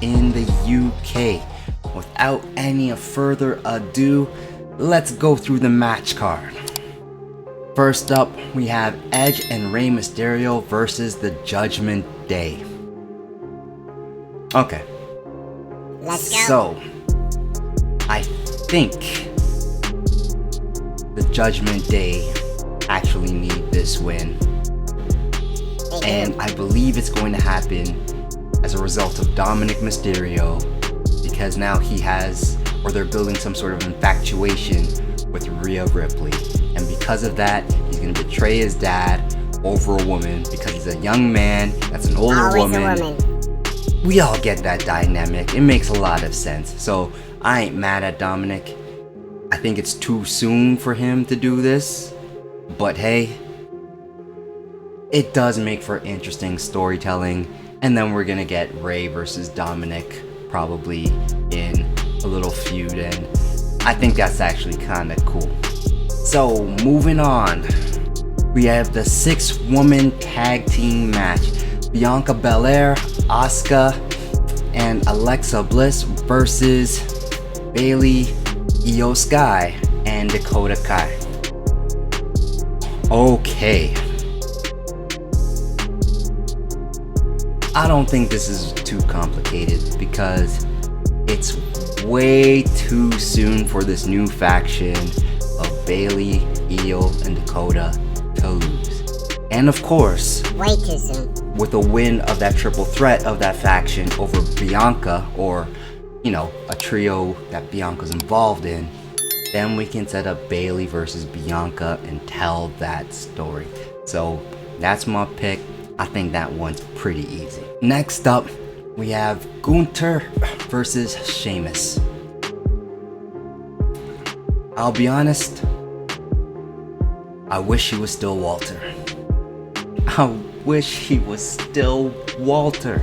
in the UK. Without any further ado, let's go through the match card. First up, we have Edge and Rey Mysterio versus the Judgment Day. Okay. Let's go. So, I think the Judgment Day actually need this win. And I believe it's going to happen as a result of Dominic Mysterio, because now he has, or they're building some sort of infatuation with Rhea Ripley. And because of that, he's going to betray his dad over a woman because he's a young man, that's an older woman. We all get that dynamic. It makes a lot of sense. So I ain't mad at Dominic. I think it's too soon for him to do this. But hey, it does make for interesting storytelling. And then we're gonna get Rey versus Dominic probably in a little feud. And I think that's actually kinda cool. So moving on, we have the 6-woman tag team match. Bianca Belair, Asuka, and Alexa Bliss versus Bayley, Io Sky, and Dakota Kai. Okay. I don't think this is too complicated because it's way too soon for this new faction of Bayley, Io, and Dakota to lose. And of course, way too soon. With a win of that triple threat of that faction over Bianca, or, you know, a trio that Bianca's involved in, then we can set up Bayley versus Bianca and tell that story. So that's my pick. I think that one's pretty easy. Next up, we have Gunther versus Sheamus. I'll be honest, I wish he was still Walter. I wish he was still Walter.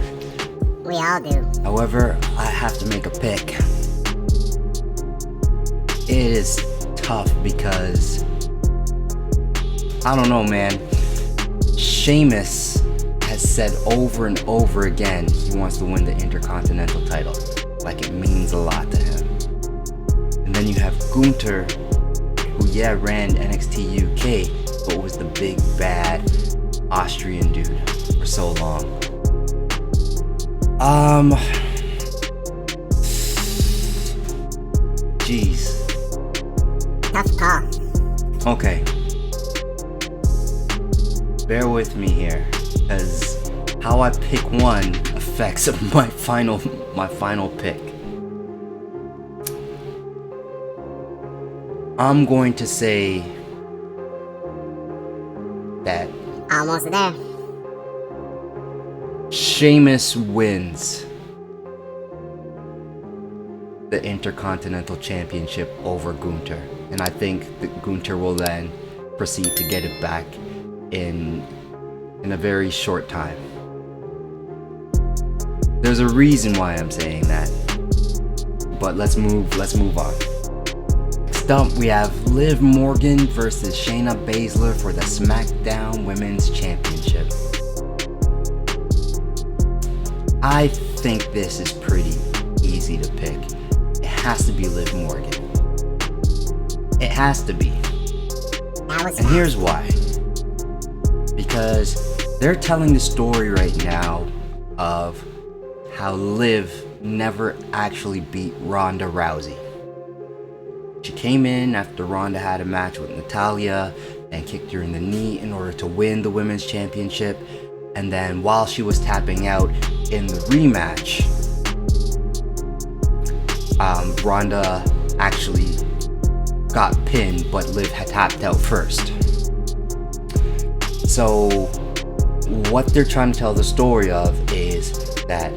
We all do. However, I have to make a pick. It is tough because, I don't know, man. Sheamus has said over and over again he wants to win the Intercontinental title. Like, it means a lot to him. And then you have Gunther, who ran NXT UK, but was the big bad Austrian dude for so long. Jeez. Tough call. Okay. Bear with me here, because how I pick one affects my final pick. I'm going to say that Almost there. Sheamus wins the Intercontinental Championship over Gunther. And I think that Gunther will then proceed to get it back in a very short time. There's a reason why I'm saying that. But let's move on. Next up, we have Liv Morgan versus Shayna Baszler for the SmackDown Women's Championship. I think this is pretty easy to pick. It has to be Liv Morgan. It has to be. And here's why. Because they're telling the story right now of how Liv never actually beat Ronda Rousey. She came in after Ronda had a match with Natalya and kicked her in the knee in order to win the Women's Championship. And then while she was tapping out in the rematch, Ronda actually got pinned, but Liv had tapped out first. So what they're trying to tell the story of is that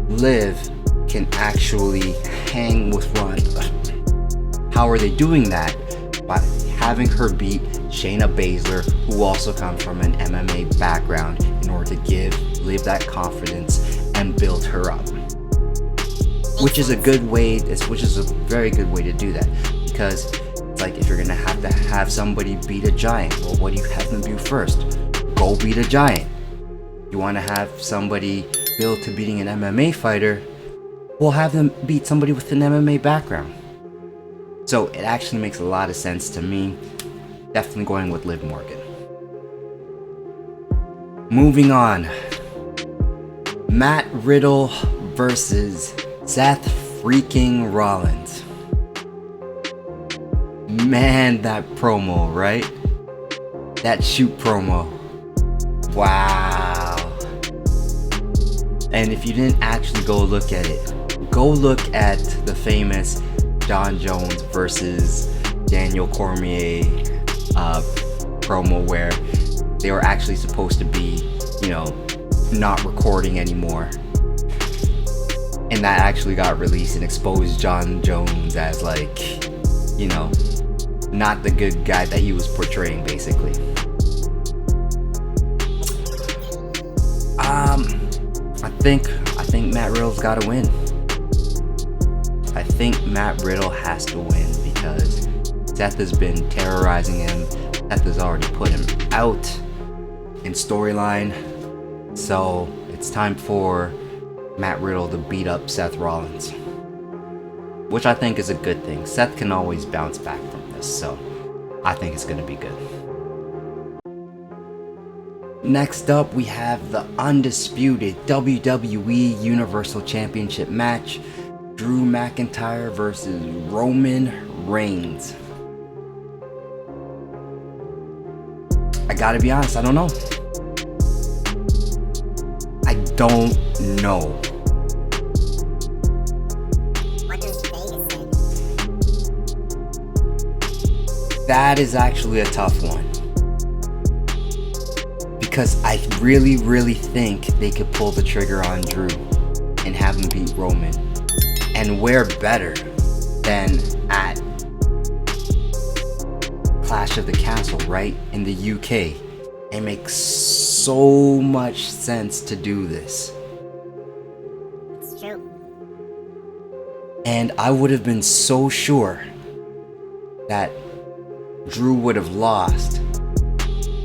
Liv can actually hang with Ronda. How are they doing that? By having her beat Shayna Baszler, who also comes from an MMA background, in order to give Liv that confidence and build her up. Which is a very good way to do that. Because it's like, if you're gonna have somebody beat a giant, well, what do you have them do first? Go beat a giant. You want to have somebody build to beating an MMA fighter, we'll have them beat somebody with an MMA background. So it actually makes a lot of sense to me. Definitely going with Liv Morgan. Moving on. Matt Riddle versus Seth freaking Rollins. Man, that promo, right? That shoot promo. Wow. And if you didn't actually go look at it, go look at the famous John Jones versus Daniel Cormier promo where they were actually supposed to be, not recording anymore. And that actually got released and exposed John Jones as not the good guy that he was portraying, basically. I think Matt Riddle's gotta win. I think Matt Riddle has to win because Seth has been terrorizing him. Seth has already put him out in storyline. So it's time for Matt Riddle to beat up Seth Rollins, which I think is a good thing. Seth can always bounce back from this, so I think it's going to be good. Next up, we have the undisputed WWE Universal Championship match. Drew McIntyre versus Roman Reigns. I gotta be honest, I don't know. I don't know. What does Vegas say? That is actually a tough one. Because I really, really think they could pull the trigger on Drew and have him beat Roman. And where better than at Clash of the Castle, right? In the UK. It makes so much sense to do this. It's true. And I would have been so sure that Drew would have lost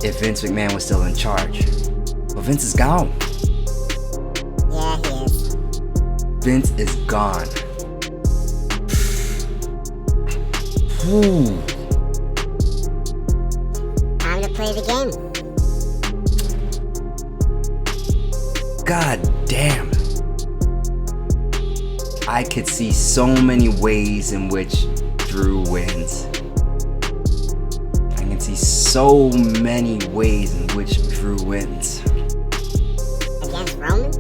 if Vince McMahon was still in charge. But Vince is gone. Yeah, he is. Vince is gone. Ooh. Time to play the game. God damn. I could see so many ways in which Drew wins. I can see so many ways in which Drew wins. Against Roman?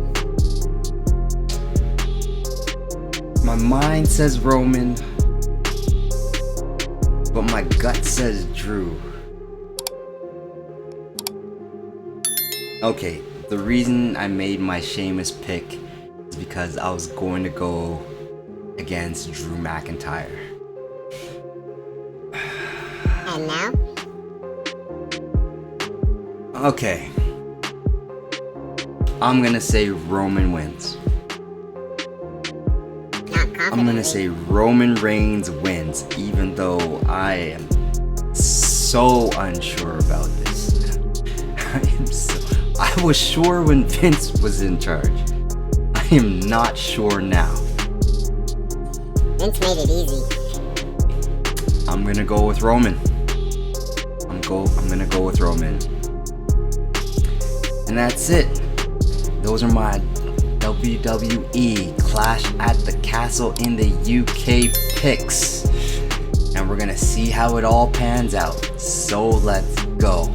My mind says Roman, but my gut says Drew. Okay, the reason I made my Sheamus pick is because I was going to go against Drew McIntyre. And now? Okay. I'm gonna say Roman wins. Not confidently. I'm gonna say Roman Reigns wins, even though I am so unsure about this. I was sure when Vince was in charge. I am not sure now. Vince made it easy. I'm gonna go with Roman. I'm gonna go with Roman. And that's it. Those are my WWE Clash at the Castle in the UK picks. And we're gonna see how it all pans out. So let's go.